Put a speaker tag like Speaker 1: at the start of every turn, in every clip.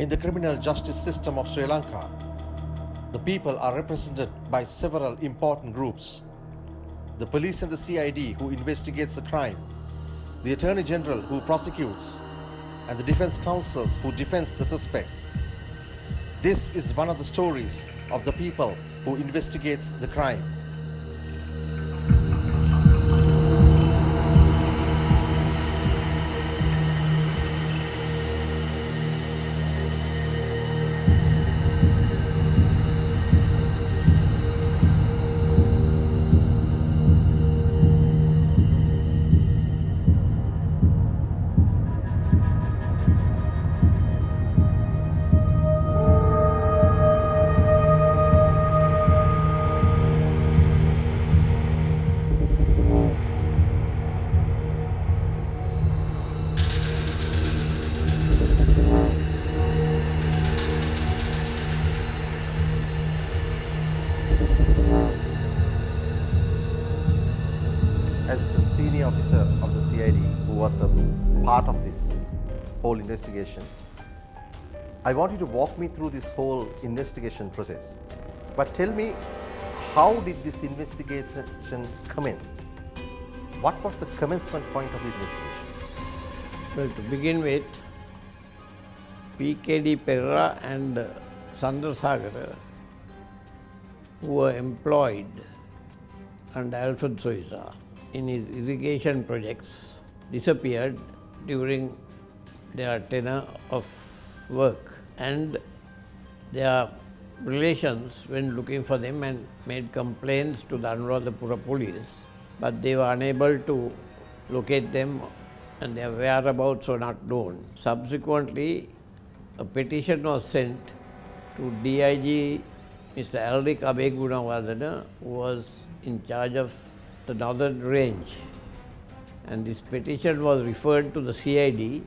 Speaker 1: In the criminal justice system of Sri Lanka, the people are represented by several important groups. The police and the CID who investigates the crime, the Attorney General who prosecutes, and the defense counsels who defends the suspects. This is one of the stories of the people who investigates the crime. As a senior officer of the CID who was a part of this whole investigation, I want you to walk me through this whole investigation process. But tell me, how did this investigation commenced? What was the commencement point of this investigation?
Speaker 2: Well, to begin with, PKD Perera and Sandrasagara, who were employed under Alfred Soisa in his irrigation projects, disappeared during their tenure of work, and their relations went looking for them and made complaints to the Anuradhapura police, but they were unable to locate them and their whereabouts were not known. Subsequently, a petition was sent to DIG Mr. Alrik Abegunawardena, who was in charge of the Northern Range, and this petition was referred to the CID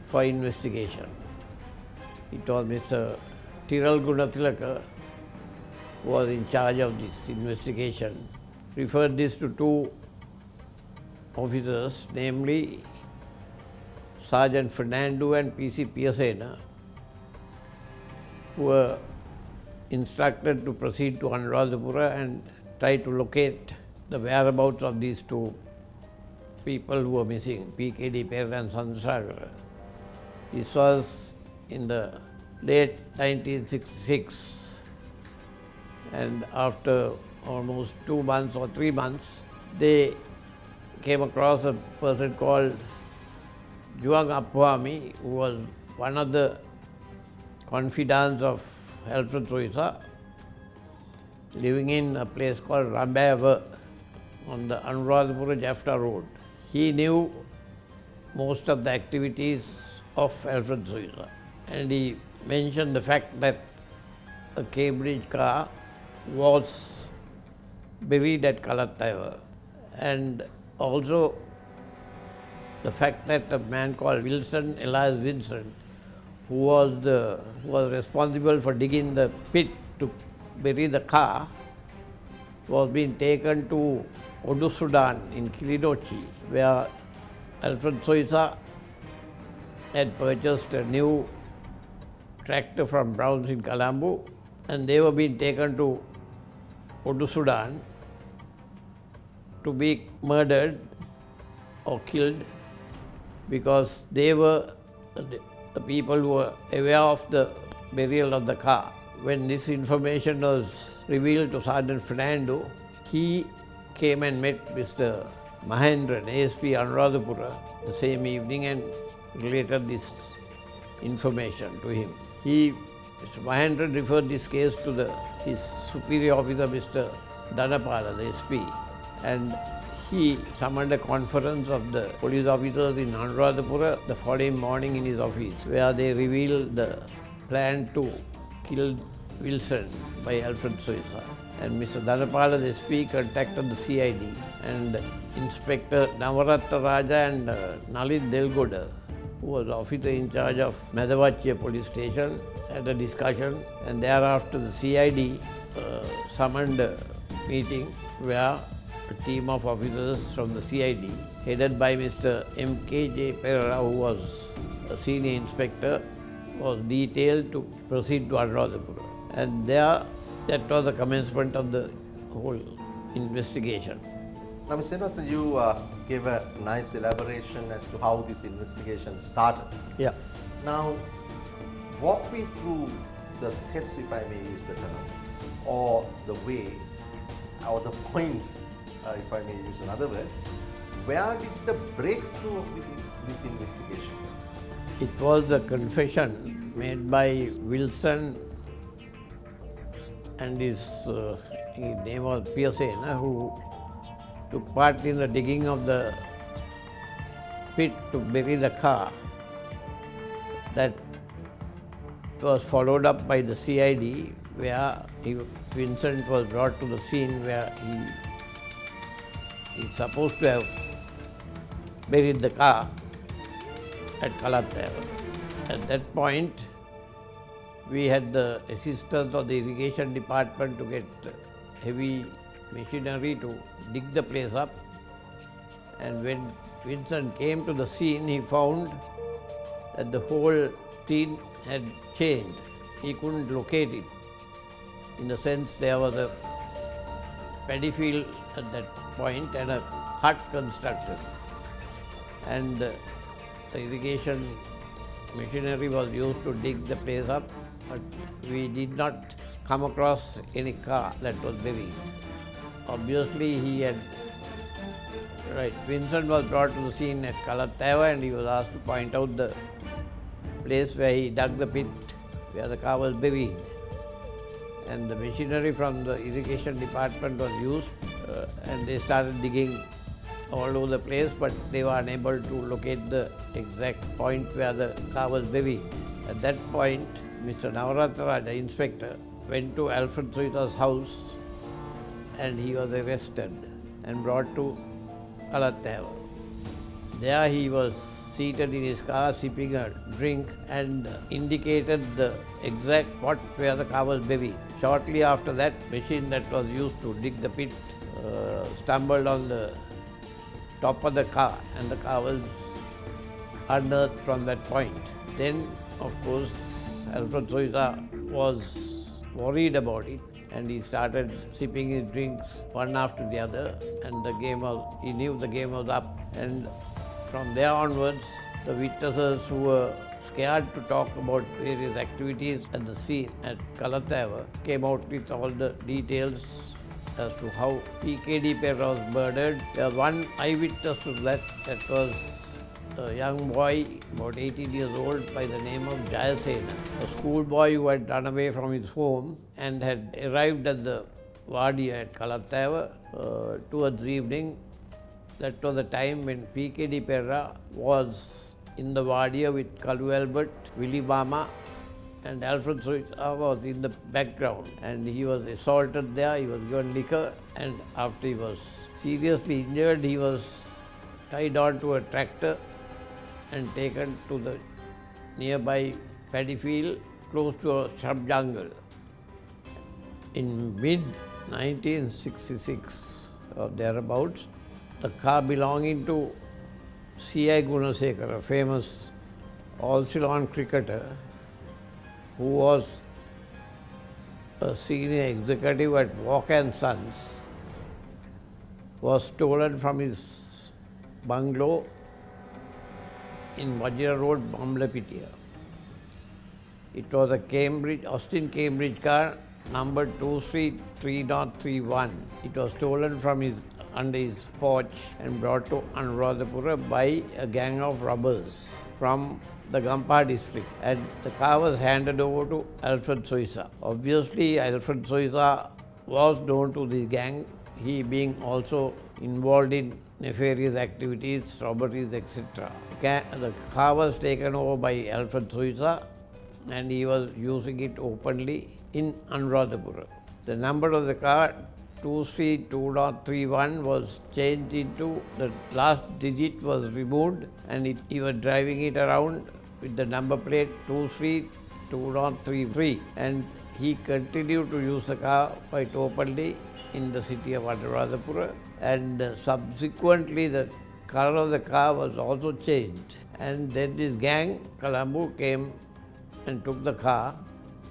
Speaker 2: for investigation. It was Mr. Tiral Gunatilaka who was in charge of this investigation, referred this to two officers, namely Sergeant Fernando and PC Piasena, who were instructed to proceed to Anuradhapura and try to locate the whereabouts of these two people who were missing, PKD Perera and Sandrasagara. This was in the late 1966, and after almost 2 months or 3 months, they came across a person called Juang Apwami, who was one of the confidants of Alfred Soisa, living in a place called Rambayava on the Anuradhapura-Jaffna road. He knew most of the activities of Alfred Soisa, and he mentioned the fact that a Cambridge car was buried at Kalattayava, and also the fact that a man called Wilson, Elias Vincent, who was responsible for digging the pit to bury the car, was being taken to Odusudan in Kilinochchi, where Alfred Soisa had purchased a new tractor from Browns in Colombo, and they were being taken to Odusudan to be murdered or killed, because they were the people who were aware of the burial of the car. When this information was revealed to Sergeant Fernando, he came and met Mr. Mahendran, ASP Anuradhapura, the same evening and related this information to him. Mr. Mahendran referred this case to his superior officer, Mr. Dhanapala, the SP, and he summoned a conference of the police officers in Anuradhapura the following morning in his office, where they revealed the plan to kill Wilson by Alfred Soisa. And Mr. Dhanapala, the SP, contacted the CID, and Inspector Navaratta Raja and Nalit Delgoda, who was officer in charge of Madhavachia police station, had a discussion, and thereafter the CID summoned a meeting where a team of officers from the CID, headed by Mr. M.K.J. Perera, who was a senior inspector, was detailed to proceed to Anuradhapura. And there, that was the commencement of the whole investigation.
Speaker 1: Now, Mr. Srinivasan, you gave a nice elaboration as to how this investigation started.
Speaker 2: Yeah.
Speaker 1: Now, walk me through the steps, if I may use the term, or the way, or the point, if I may use another word. Where did the breakthrough of this investigation?
Speaker 2: It was the confession made by Wilson and his name was Piasena, who took part in the digging of the pit to bury the car. That was followed up by the CID, where Vincent was brought to the scene where he is supposed to have buried the car at Kalattayava. At that point, we had the assistance of the irrigation department to get heavy machinery to dig the place up. And when Vincent came to the scene, he found that the whole scene had changed. He couldn't locate it. In the sense, there was a paddy field at that point and a hut constructed. And the irrigation machinery was used to dig the place up, but we did not come across any car that was buried. Obviously, Vincent was brought to the scene at Kalattayava and he was asked to point out the place where he dug the pit, where the car was buried. And the machinery from the irrigation department was used and they started digging all over the place, but they were unable to locate the exact point where the car was buried. At that point, Mr. Navaratna, the inspector, went to Alfred Soita's house and he was arrested and brought to Kalattayava. There he was seated in his car sipping a drink and indicated the exact spot where the car was buried. Shortly after that, machine that was used to dig the pit stumbled on the top of the car and the car was unearthed from that point. Then, of course, Alfred Soita was worried about it and he started sipping his drinks one after the other and he knew the game was up. And from there onwards, the witnesses who were scared to talk about various activities at the scene at Kalattayava came out with all the details as to how PKD Perra was murdered. There was one eyewitness to that was a young boy, about 18 years old, by the name of Jayasena, a schoolboy who had run away from his home and had arrived at the Wadi at Kalattayava towards evening. That was the time when PKD Perra was in the Wadia with Kalu Albert, Willie Bama, and Alfred Soita was in the background. And he was assaulted there, he was given liquor, and after he was seriously injured, he was tied on to a tractor and taken to the nearby paddy field close to a shrub jungle. In mid-1966 or thereabouts, the car belonging to C.I. Gunasekara, a famous all-Ceylon cricketer who was a senior executive at Walker & Sons, was stolen from his bungalow in Vajra Road, Bamlapitia. It was a Austin Cambridge car, number 23331. It was stolen from under his porch and brought to Anuradhapura by a gang of robbers from the Gampa district, and the car was handed over to Alfred Soita. Obviously, Alfred Soita was known to the gang, he being also involved in nefarious activities, robberies, etc. The car was taken over by Alfred Soita and he was using it openly in Anuradhapura. The number of the car 232.31 was changed into, the last digit was removed and he was driving it around with the number plate 232.33, and he continued to use the car quite openly in the city of Anuradhapura, and subsequently the color of the car was also changed. And then this gang, Colombo, came and took the car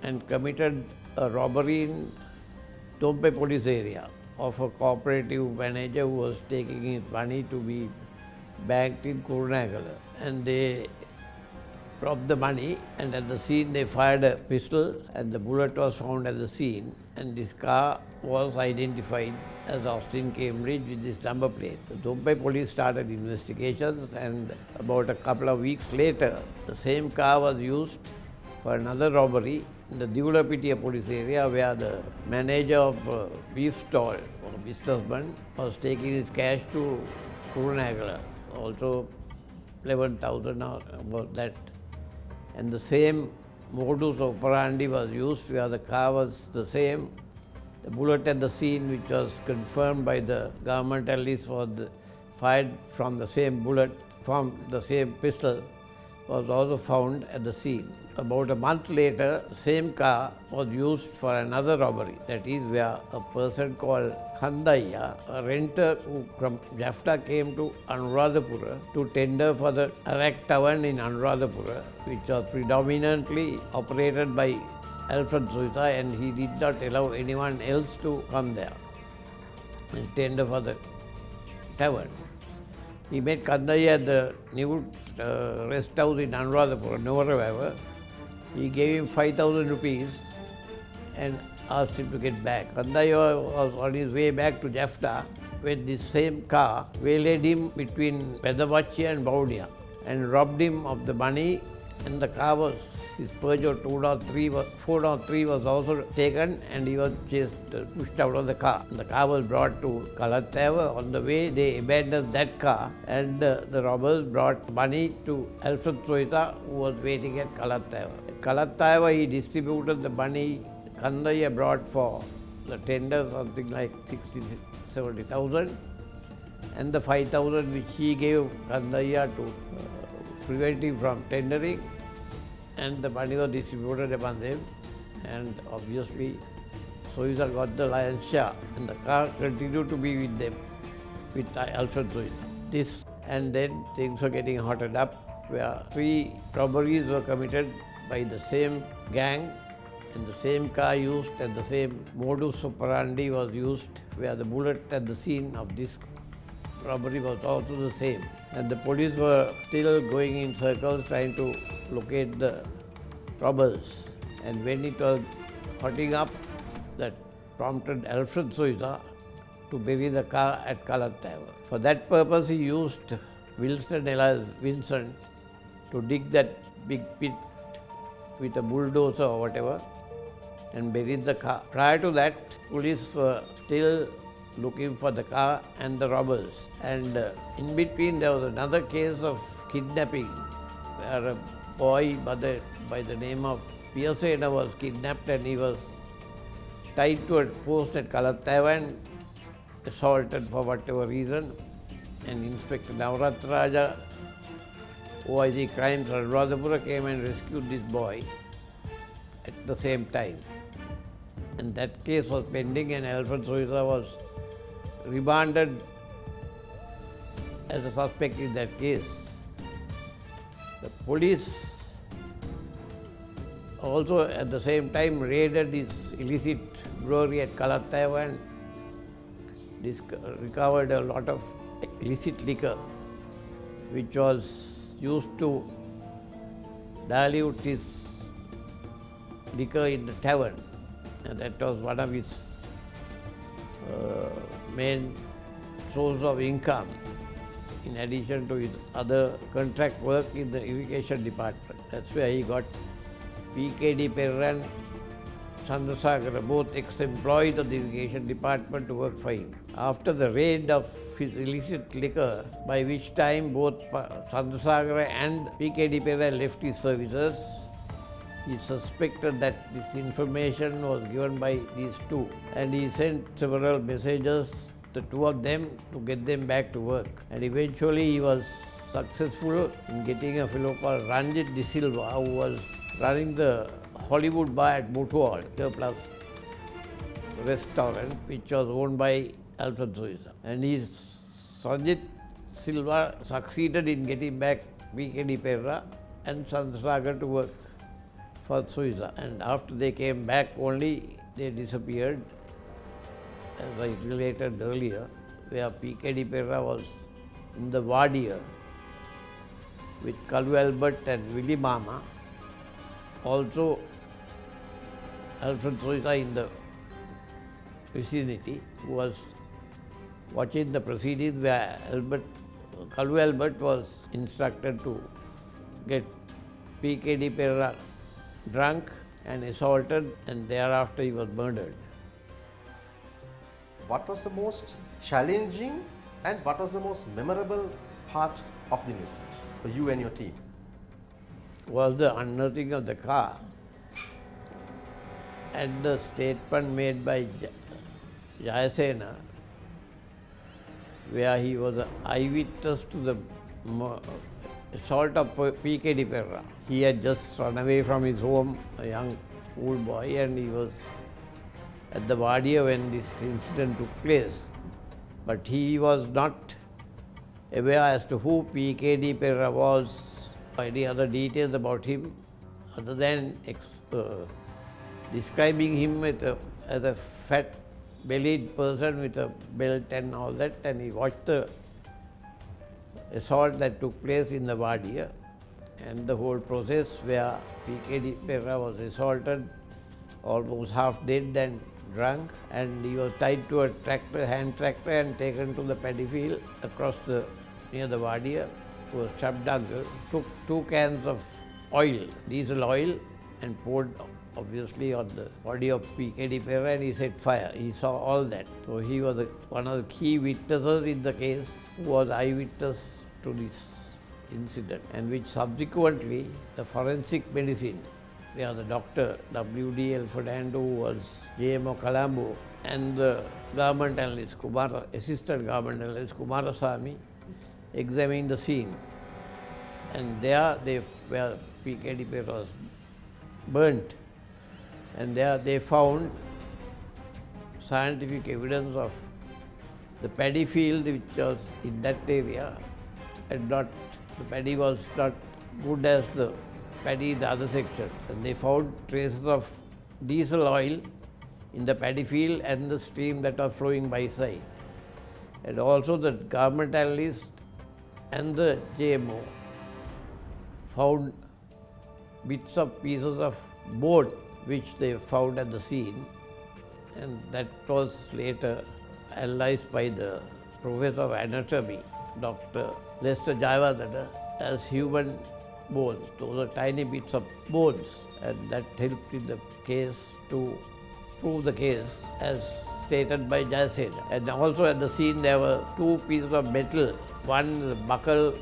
Speaker 2: and committed a robbery in Tompe police area of a cooperative manager who was taking his money to be banked in Kurunagala. And they robbed the money, and at the scene they fired a pistol and the bullet was found at the scene, and this car was identified as Austin Cambridge with this number plate. The Tompai police started investigations, and about a couple of weeks later the same car was used for another robbery in the Divulapitia police area, where the manager of a beef stall or businessman was taking his cash to Kurunagala, also 11,000 or about that. And the same modus operandi was used, where the car was the same. The bullet at the scene, which was confirmed by the government, at least was fired from the same bullet, from the same pistol, was also found at the scene. About a month later, the same car was used for another robbery. That is where a person called Khandaya, a renter who from Jaffna, came to Anuradhapura to tender for the Arak Tavern in Anuradhapura, which was predominantly operated by Alfred Soita, and he did not allow anyone else to come there and tender for the tavern. He met Kandaya at the new rest house in Anuradhapura, Novaravavar. He gave him 5,000 rupees and asked him to get back. Kandaya was on his way back to Jaffna when this same car waylaid him between Pedavachi and Baudia and robbed him of the money, and the car was, his Peugeot 403 was also taken, and he was pushed out of the car. The car was brought to Kalattava. On the way, they abandoned that car, and the robbers brought money to Alfred Soita, who was waiting at Kalattava. At Kalattava, he distributed the money Kandaya brought for the tender, something like 70,000, and the 5,000 which he gave Kandaya to prevent him from tendering, and the money was distributed among them, and obviously Soita got the lion's share, and the car continued to be with them, with Alfred Soita. This, and then things were getting hotted up, where 3 robberies were committed by the same gang, and the same car used, and the same modus operandi was used, where the bullet at the scene of this robbery was also the same. And the police were still going in circles trying to locate the robbers. And when it was hotting up, that prompted Alfred Soita to bury the car at Kalattava. For that purpose, he used Wilson alias Vincent to dig that big pit with a bulldozer or whatever and buried the car. Prior to that, police were still looking for the car and the robbers. And in between, there was another case of kidnapping, where a boy by the name of Piyasena was kidnapped, and he was tied to a post at Kalattava and assaulted for whatever reason. And Inspector Navaratraja, OIG Crimes Anuradhapura, came and rescued this boy at the same time. And that case was pending, and Alfred Soita was remanded as a suspect in that case. The police also at the same time raided his illicit brewery at Kalattava and recovered a lot of illicit liquor, which was used to dilute his liquor in the tavern, and that was one of his main source of income, in addition to his other contract work in the irrigation department. That's where he got PKD Perra and Chandrasagara, both ex-employees of the irrigation department, to work for him. After the raid of his illicit liquor, by which time both Chandrasagara and PKD Perra left his services, he suspected that this information was given by these two, and he sent several messages, the two of them, to get them back to work. And eventually he was successful in getting a fellow called Ranjit De Silva, who was running the Hollywood bar at Mutual, plus restaurant, which was owned by Alfred Soita. And Ranjit Silva succeeded in getting back PKD Perra and Chandrasagar to work for suicide. And after they came back only, they disappeared, as I related earlier, where P.K.D. Perra was in the Wadia with Kalu Albert and Willie Mama. Also, Alfred Soisa in the vicinity was watching the proceedings where Kalu Albert was instructed to get P.K.D. Perra drunk and assaulted, and thereafter he was murdered.
Speaker 1: What was the most challenging and what was the most memorable part of the investigation for you and your team?
Speaker 2: Was the unearthing of the car and the statement made by Jayasena, where he was an eyewitness to the assault of P.K.D. Perra. He had just run away from his home, a young schoolboy, and he was at the Wadia when this incident took place. But he was not aware as to who P.K.D. Perra was, or any other details about him, other than describing him as a fat bellied person with a belt and all that, and he watched the assault that took place in the Wadia and the whole process where P.K.D. Perra was assaulted, almost half dead and drunk, and he was tied to a tractor, hand tractor, and taken to the paddy field near the Wadia to a shrub jungle. Took 2 cans of oil, diesel oil, and poured obviously on the body of P.K.D. Perra, and he set fire. He saw all that. So he was one of the key witnesses in the case, who was eyewitness to this incident, and which subsequently the forensic medicine, where the doctor W.D. El Fernando, who was J.M.O. Colombo, and the government analyst, assistant government analyst Kumarasamy, examined the scene. And there where P.K.D. Perra was burnt, and there they found scientific evidence of the paddy field which was in that area, and the paddy was not good as the paddy in the other section. And they found traces of diesel oil in the paddy field and the stream that was flowing by side. And also the government analyst and the JMO found pieces of bone which they found at the scene, and that was later analyzed by the professor of anatomy, Dr. Lester Jayawardena, as human bones. Those are tiny bits of bones, and that helped in the case to prove the case as stated by Jayasena. And also at the scene there were 2 pieces of metal, one the buckle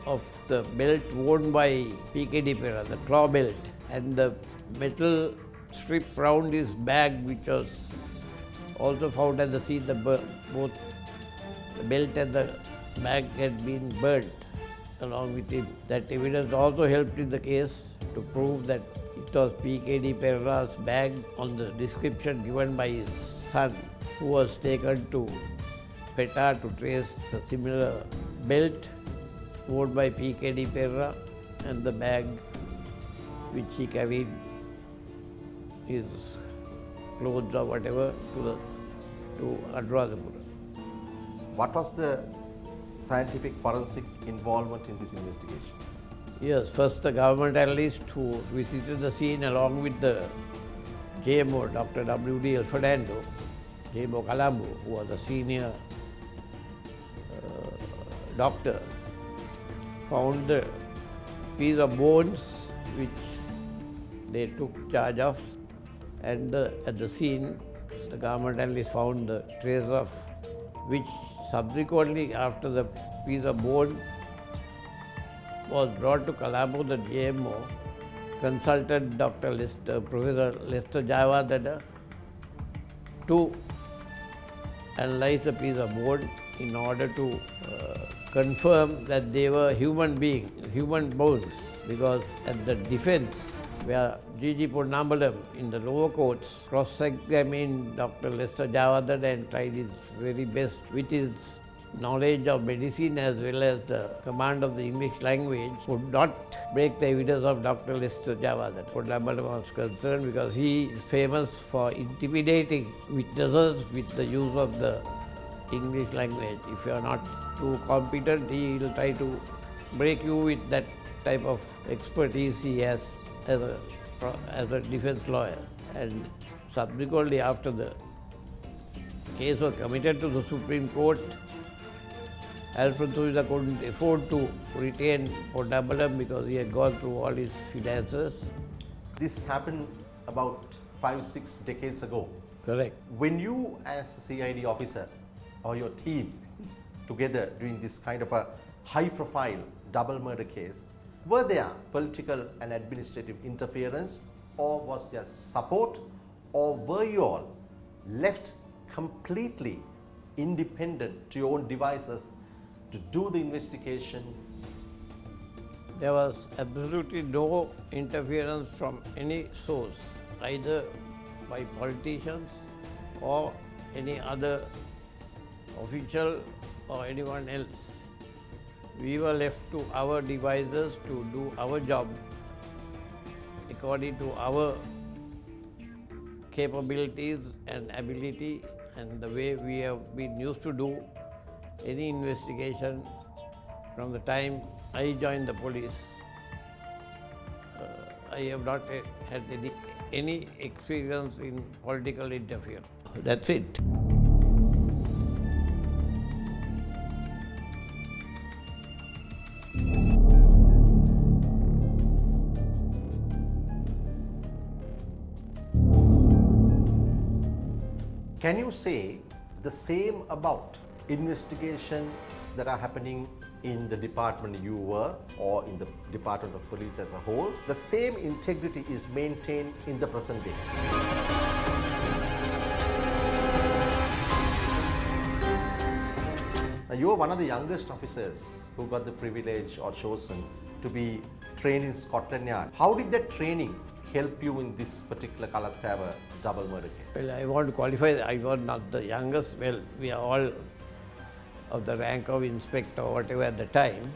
Speaker 2: of the belt worn by P.K.D. Perra, the claw belt, and the metal strip round his bag, which was also found at the scene. Both the belt and the bag had been burnt along with him. That evidence also helped in the case to prove that it was P.K.D. Perra's bag on the description given by his son, who was taken to PETA to trace a similar belt worn by P.K.D. Perra and the bag which he carried his clothes or whatever to Anuradhapura.
Speaker 1: What was the scientific forensic involvement in this investigation?
Speaker 2: Yes, first the government analyst who visited the scene along with the JMO, Dr. W.D. El Fernando, JMO Colombo, who was a senior doctor, found the piece of bones which they took charge of, and at the scene the government analyst found the trace of which subsequently, after the piece of bone was brought to Colombo, the JMO consulted Professor Lester Jayawardena to analyze the piece of bone in order to confirm that they were human bones, because at the defense, where G.G. Ponnambalam in the lower courts cross-examined Dr. Lester Jayawardena and tried his very best with his knowledge of medicine as well as the command of the English language would not break the evidence of Dr. Lester Java that Port Lamberton was concerned, because he is famous for intimidating witnesses with the use of the English language. If you are not too competent, he will try to break you with that type of expertise he has as a defense lawyer. And subsequently, after the case was committed to the Supreme Court, Alfred Sohiza couldn't afford to retain Port Lamberton because he had gone through all his finances.
Speaker 1: This happened about 5-6 decades ago.
Speaker 2: Correct.
Speaker 1: When you, as a CID officer or your team, together doing this kind of a high-profile double murder case, were there political and administrative interference, or was there support, or were you all left completely independent to your own devices to do the investigation?
Speaker 2: There was absolutely no interference from any source, either by politicians or any other official or anyone else. We were left to our devices to do our job according to our capabilities and ability and the way we have been used to do any investigation from the time I joined the police. I have not had any experience in political interference. That's it.
Speaker 1: Can you say the same about investigations that are happening in the department you were, or in the Department of Police as a whole? The same integrity is maintained in the present day. Now, you are one of the youngest officers who got the privilege or chosen to be trained in Scotland Yard. How did that training help you in this particular Kalathava double murder case?
Speaker 2: Well, I want to qualify, I was not the youngest. Well, we are all of the rank of inspector or whatever at the time,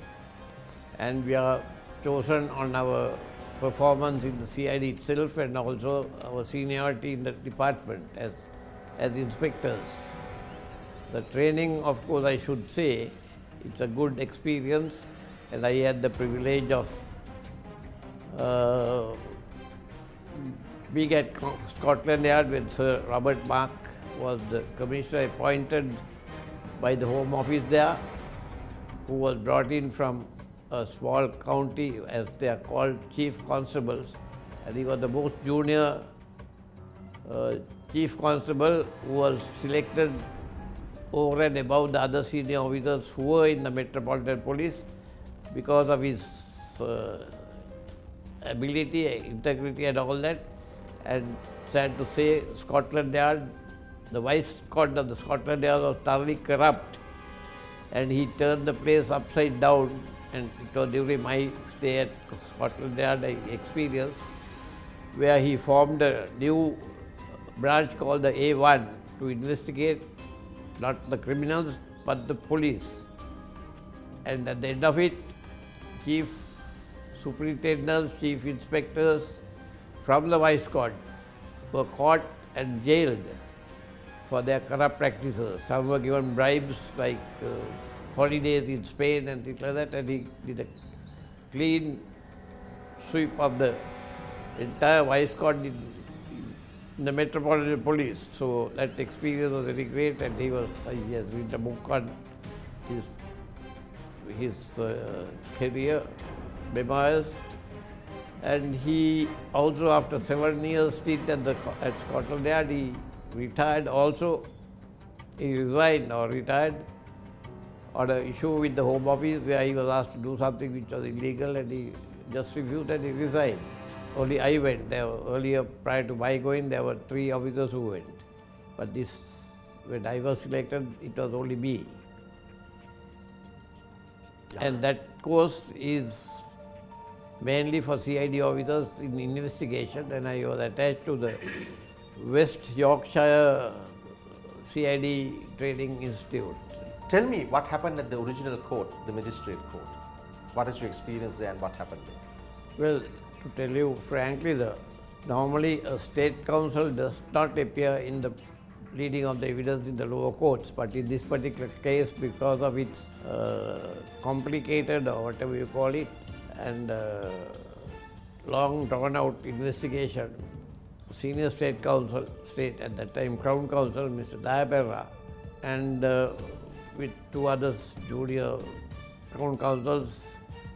Speaker 2: and we are chosen on our performance in the CID itself and also our seniority in the department as inspectors. The training, of course, I should say, it's a good experience, and I had the privilege of being at Scotland Yard when Sir Robert Mark was the commissioner appointed by the Home Office there, who was brought in from a small county, as they are called, chief constables, and he was the most junior chief constable who was selected over and above the other senior officers who were in the Metropolitan Police because of his ability, integrity and all that. And sad to say, Scotland Yard, the Vice Scot of the Scotland Yard was thoroughly corrupt, and he turned the place upside down, and it was during my stay at Scotland Yard I experienced, where he formed a new branch called the A1 to investigate not the criminals but the police. And at the end of it, chief superintendents, chief inspectors from the Vice Scot were caught and jailed for their corrupt practices. Some were given bribes like holidays in Spain and things like that, and he did a clean sweep of the entire Vice Scot in the Metropolitan Police. So that experience was very great, and he has written a book on his career, memoirs. And he also, after 7 years stint at Scotland Yard, he retired also. He resigned or retired on an issue with the Home Office where he was asked to do something which was illegal, and he just refused and he resigned. Only I went. There were earlier, prior to my going, there were 3 officers who went. But when I was selected, it was only me. Yeah. And that course is mainly for CID officers in investigation, and I was attached to the West Yorkshire CID Training Institute.
Speaker 1: Tell me what happened at the original court, the magistrate court. What is your experience there and what happened there?
Speaker 2: Well, to tell you frankly, normally a state counsel does not appear in the reading of the evidence in the lower courts, but in this particular case, because of its complicated or whatever you call it, and long drawn out investigation, senior state counsel, at that time Crown Counsel, Mr. Dayaperra, and with two others, junior Crown Counsels,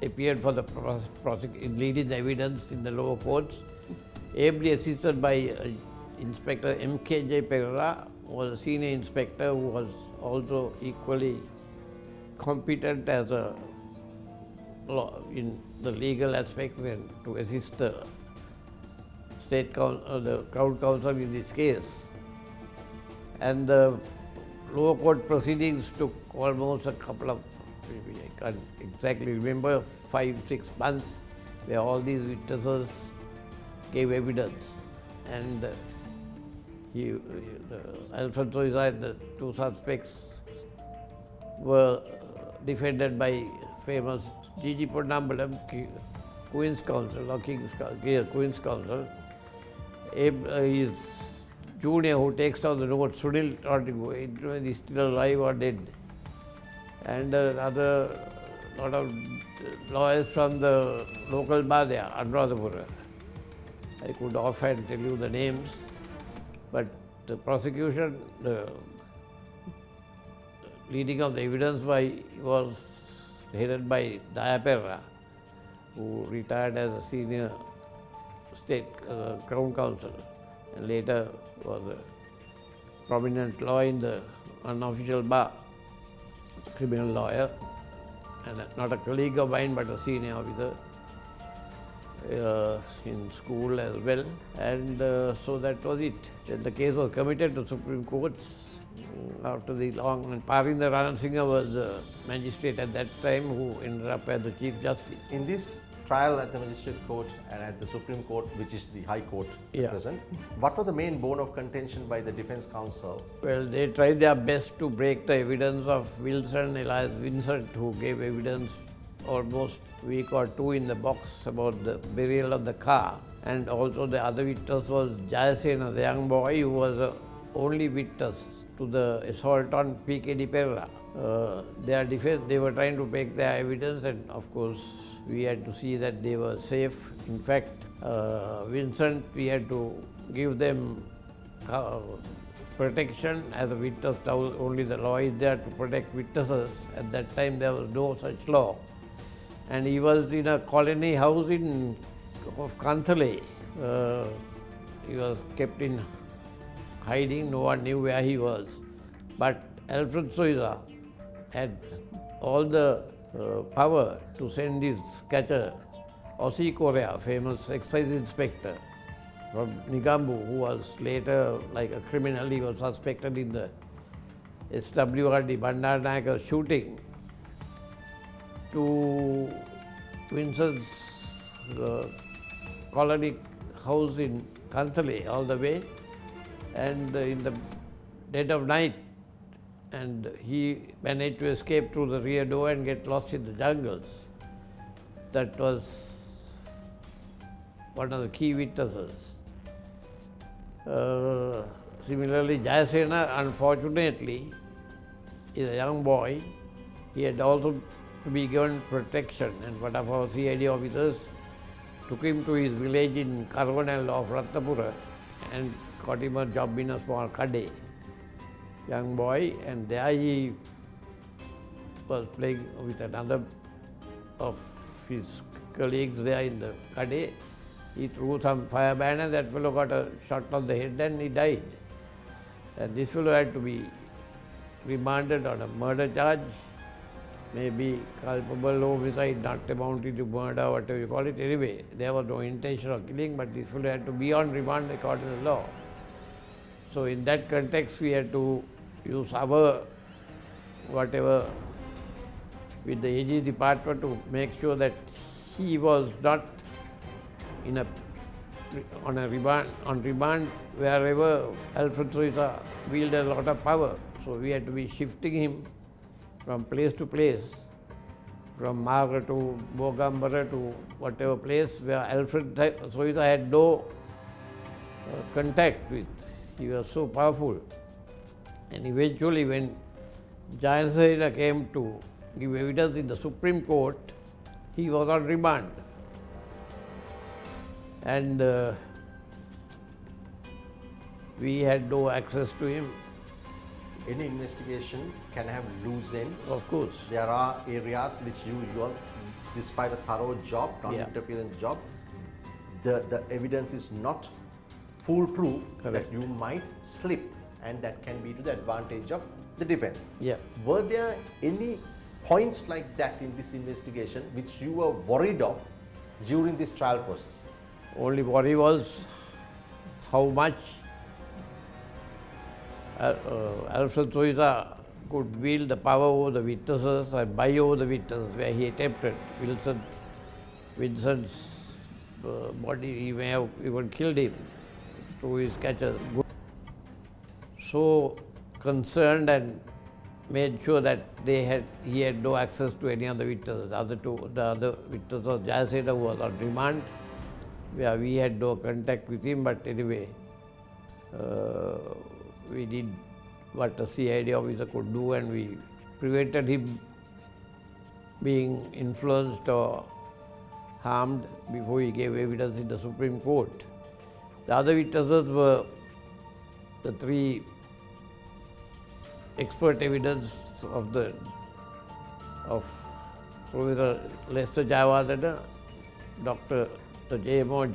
Speaker 2: appeared for the in leading the evidence in the lower courts, ably assisted by Inspector M.K.J. Pereira, was a senior inspector who was also equally competent as a in the legal aspect and to assist the the Crown Counsel in this case. And the lower court proceedings took almost a couple of, maybe I can't exactly remember, 5-6 months, where all these witnesses gave evidence. And Alfred Soiza and the two suspects were defended by famous G.G. Ponnambalam, Queen's Counsel or Queen's Counsel. His junior who takes down the note, Sunil Tortigo, is still alive or dead. And another lot of lawyers from the local bar there, Anuradhapura. I could offhand tell you the names, but the prosecution, the leading of the evidence was headed by Dayaperra, who retired as a senior state Crown Counsel and later was a prominent lawyer in the unofficial bar, criminal lawyer, and not a colleague of mine but a senior officer in school as well. And so that was it. Then the case was committed to Supreme Courts after the long, and Parinder Ranasinghe was the magistrate at that time who ended up as the Chief Justice.
Speaker 1: In this trial at the magistrate court and at the Supreme Court, which is the High Court at present, what was the main bone of contention by the defense counsel?
Speaker 2: Well, they tried their best to break the evidence of Wilson, Elias Vincent, who gave evidence almost a week or two in the box about the burial of the car. And also the other witness was Jayasena, the young boy who was the only witness to the assault on P.K.D. Pereira. Their defense, they were trying to break their evidence, and of course we had to see that they were safe. In fact, Vincent, we had to give them protection as a witness. Only the law is there to protect witnesses. At that time there was no such law. And he was in a colony house of Kanthale. He was kept in hiding, no one knew where he was. But Alfred Soiza had all the power to send his catcher, Ossie Correa, famous excise inspector from Nigambu, who was later like a criminal. He was suspected in the SWRD Bandaranaike shooting, to Vincent's colony house in Kanthale all the way, and in the dead of night, and he managed to escape through the rear door and get lost in the jungles. That was one of the key witnesses. Similarly, Jayasena, unfortunately, is a young boy. He had also to be given protection, and one of our CID officers took him to his village in Karvanal of Ratnapura and got him a job in a small kade. Young boy, and there he was playing with another of his colleagues there in the kade. He threw some fire banner, that fellow got a shot on the head and he died. And this fellow had to be remanded on a murder charge, maybe culpable homicide, not amounting to murder, whatever you call it. Anyway, there was no intention of killing, but this fellow had to be on remand according to the law. So in that context, we had to use our whatever with the AG department to make sure that he was not on remand wherever Alfred Soiza wielded a lot of power. So we had to be shifting him from place to place, from Marga to Bogambara to whatever place where Alfred Soita had no contact with. He was so powerful. And eventually when Jayant Soita came to give evidence in the Supreme Court, he was on remand. And we had no access to him.
Speaker 1: Any investigation can have loose ends.
Speaker 2: Of course.
Speaker 1: There are areas which you all, despite a thorough job, non-interference job, the evidence is not foolproof.
Speaker 2: Correct.
Speaker 1: That you might slip, and that can be to the advantage of the defense.
Speaker 2: Yeah.
Speaker 1: Were there any points like that in this investigation which you were worried of during this trial process?
Speaker 2: Only worry was how much Alfred Soita could wield the power over the witnesses and buy over the witnesses, where he attempted. Vincent's body, he may have even killed him through his catches. So concerned and made sure that he had no access to any other witnesses. The other witness was Jayant Soita, who was on remand, where we had no contact with him, but anyway, we did what a CID officer could do, and we prevented him being influenced or harmed before he gave evidence in the Supreme Court. The other witnesses were the three expert evidence of Professor Lester Jayawardena, Dr. JMO,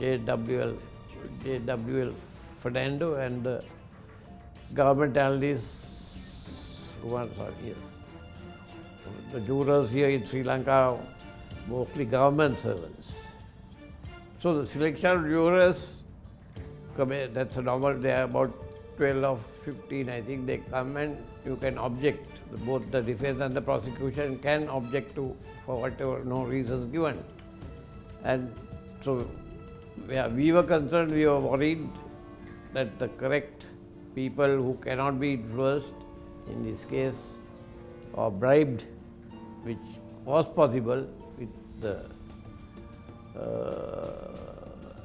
Speaker 2: JWL Fernando, and the government analysts, the jurors here in Sri Lanka, mostly government servants. So the selection of jurors, that's a normal, they are about 12 or 15, I think. They come and you can object. Both the defense and the prosecution can object to, for whatever, no reasons given. And so where we were concerned, we were worried that the correct people who cannot be influenced, in this case, or bribed, which was possible with the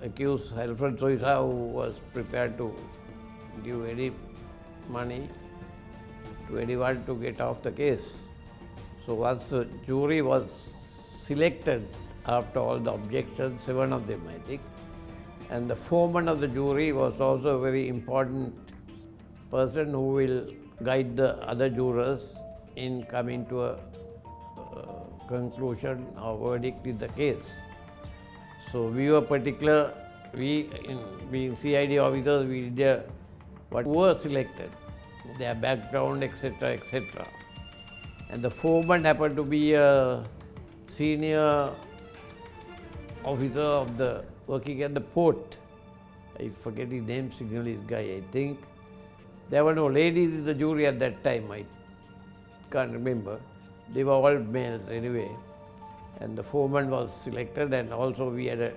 Speaker 2: accused Alfred Soita, who was prepared to give any money to anyone to get off the case. So once the jury was selected, after all the objections, 7 of them I think, and the foreman of the jury was also a very important person who will guide the other jurors in coming to a conclusion or verdict in the case. So we were particular, being CID officers, we did what were selected, their background, etc., etc. And the foreman happened to be a senior officer of the working at the port. I forget his name, signalist guy, I think. There were no ladies in the jury at that time, I can't remember. They were all males anyway. And the foreman was selected, and also we had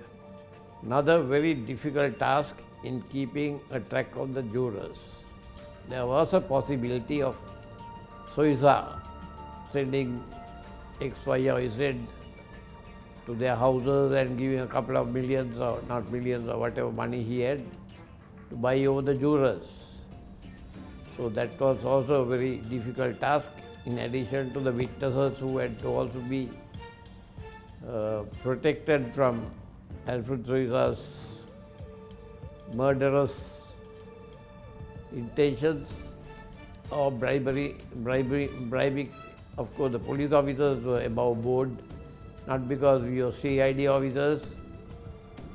Speaker 2: another very difficult task in keeping a track of the jurors. There was a possibility of Soita sending X, Y, or Z to their houses and giving a couple of millions, or not millions, or whatever money he had to buy over the jurors. So that was also a very difficult task, in addition to the witnesses who had to also be protected from Alfred Soita's murderous intentions or bribing. Of course, the police officers were above board, not because we were CID officers.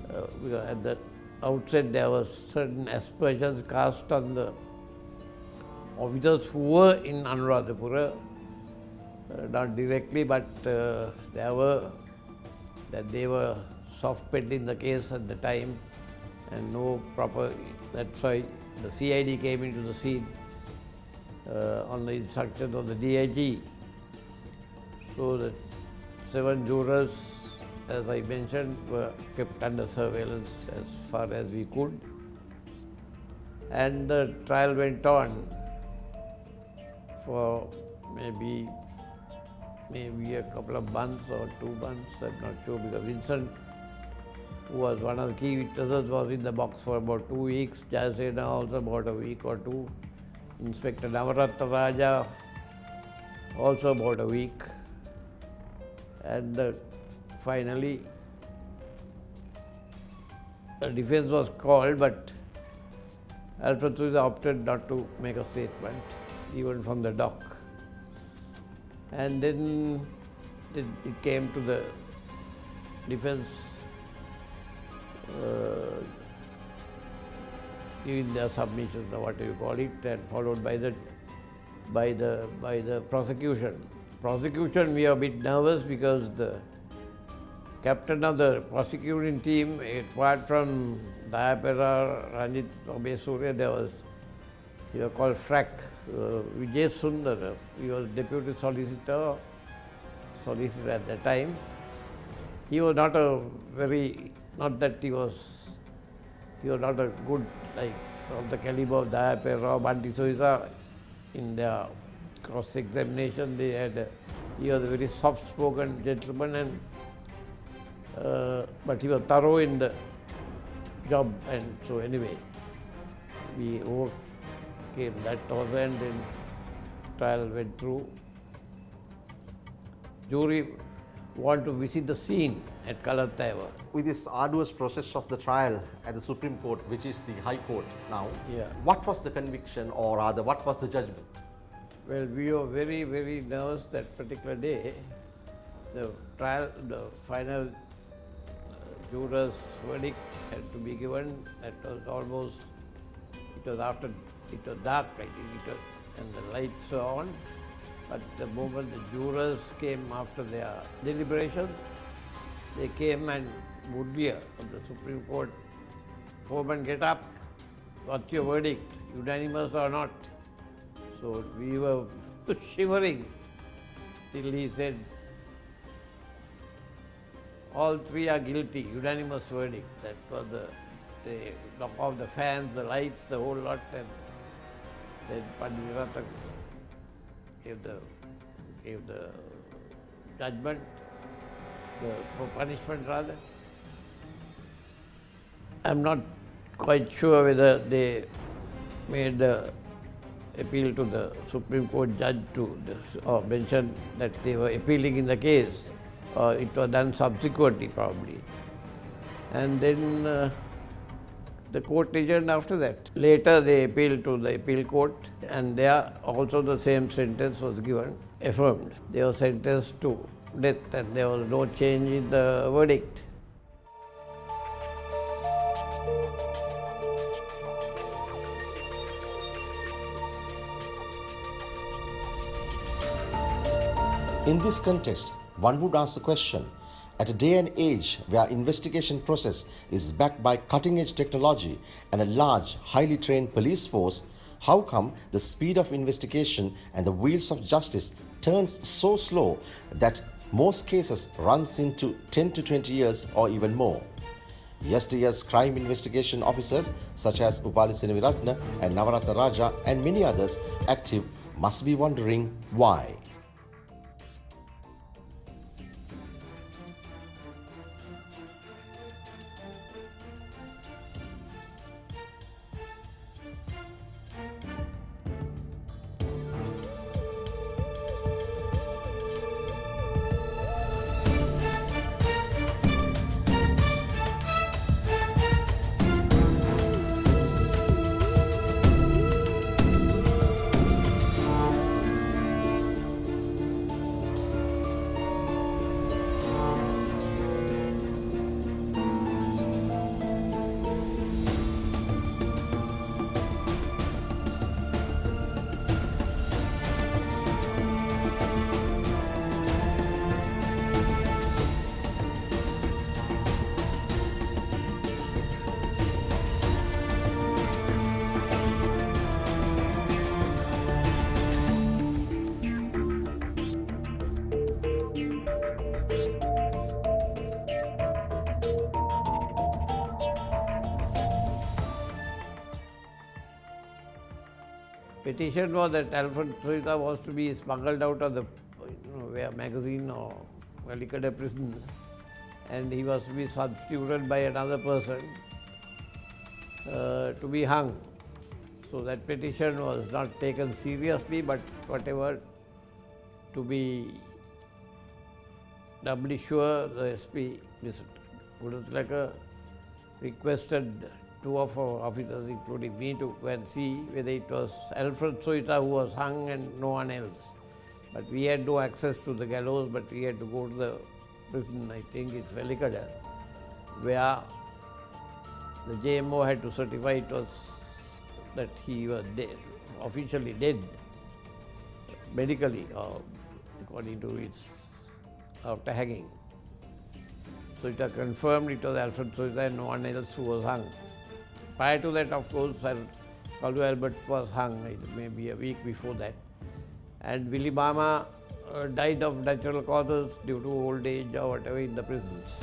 Speaker 2: At the outset, there was certain aspersions cast on the officers who were in Anuradhapura, not directly, but there were that they were soft-ped in the case at the time, and no proper. That's why the CID came into the scene on the instructions of the DIG. So the 7 jurors, as I mentioned, were kept under surveillance as far as we could. And the trial went on for maybe maybe a couple of months or 2 months, I'm not sure, because Vincent, who was one of the key witnesses, was in the box for about 2 weeks. Jayasena also about a week or two. Inspector Navaratna Raja also about a week. And finally, the defense was called, but Alfred Souza opted not to make a statement, even from the dock. And then it came to the defense giving their submissions, or whatever you call it, and followed by the prosecution. Prosecution, we are a bit nervous because the captain of the prosecuting team, apart from Dayapera, Ranjit Surya, he was called FRAC, Vijay Sundar. He was deputy solicitor at that time. He was not not a good, like, of the caliber of Dayapera or Banti Soisa. In their cross-examination, he was a very soft-spoken gentleman, and but he was thorough in the job, and so anyway, we overcame that also, and then trial went through. Jury want to visit the scene at Kalattaiva.
Speaker 1: With this arduous process of the trial at the Supreme Court, which is the High Court now,
Speaker 2: Yeah.
Speaker 1: what was the conviction, or rather, what was the judgment?
Speaker 2: Well, we were very, very nervous that particular day. The final juror's verdict had to be given. That was almost, it was dark, I think, and the lights were on. But the moment the jurors came after their deliberations, they came, and Woodley of the Supreme Court, foreman, get up, what's your verdict, unanimous or not? So we were shivering till he said, all three are guilty, unanimous verdict. That was they knock off the fans, the lights, the whole lot, and then Pandit Virata gave the judgment, for punishment rather. I'm not quite sure whether they made the appeal to the Supreme Court judge or mentioned that they were appealing in the case, or it was done subsequently probably. And then the court adjourned after that. Later they appealed to the appeal court, and there also the same sentence was given, affirmed. They were sentenced to death, and there was no change in the verdict.
Speaker 1: In this context, one would ask the question, at a day and age where investigation process is backed by cutting-edge technology and a large, highly trained police force, how come the speed of investigation and the wheels of justice turns so slow that most cases runs into 10 to 20 years or even more? Yesteryear's crime investigation officers such as Upali Sinaviratna and Navaratna Raja and many others active must be wondering why. Petition was that Alfred Souza was to be smuggled out of the
Speaker 2: a magazine or Velikada prison, and he was to be substituted by another person to be hung. So that petition was not taken seriously, but whatever, to be doubly sure, the SP, Mr. Gudatilaka, requested two of our officers, including me, to go and see whether it was Alfred Soita who was hung and no one else. But we had no access to the gallows, but we had to go to the prison, I think it's Velikada, where the JMO had to certify it was that he was dead, officially dead, medically, or according to its, after hanging. So it was confirmed it was Alfred Soita and no one else who was hung. Prior to that, of course, Kalu Albert was hung, maybe a week before that. And Willie Bama died of natural causes due to old age or whatever in the prisons.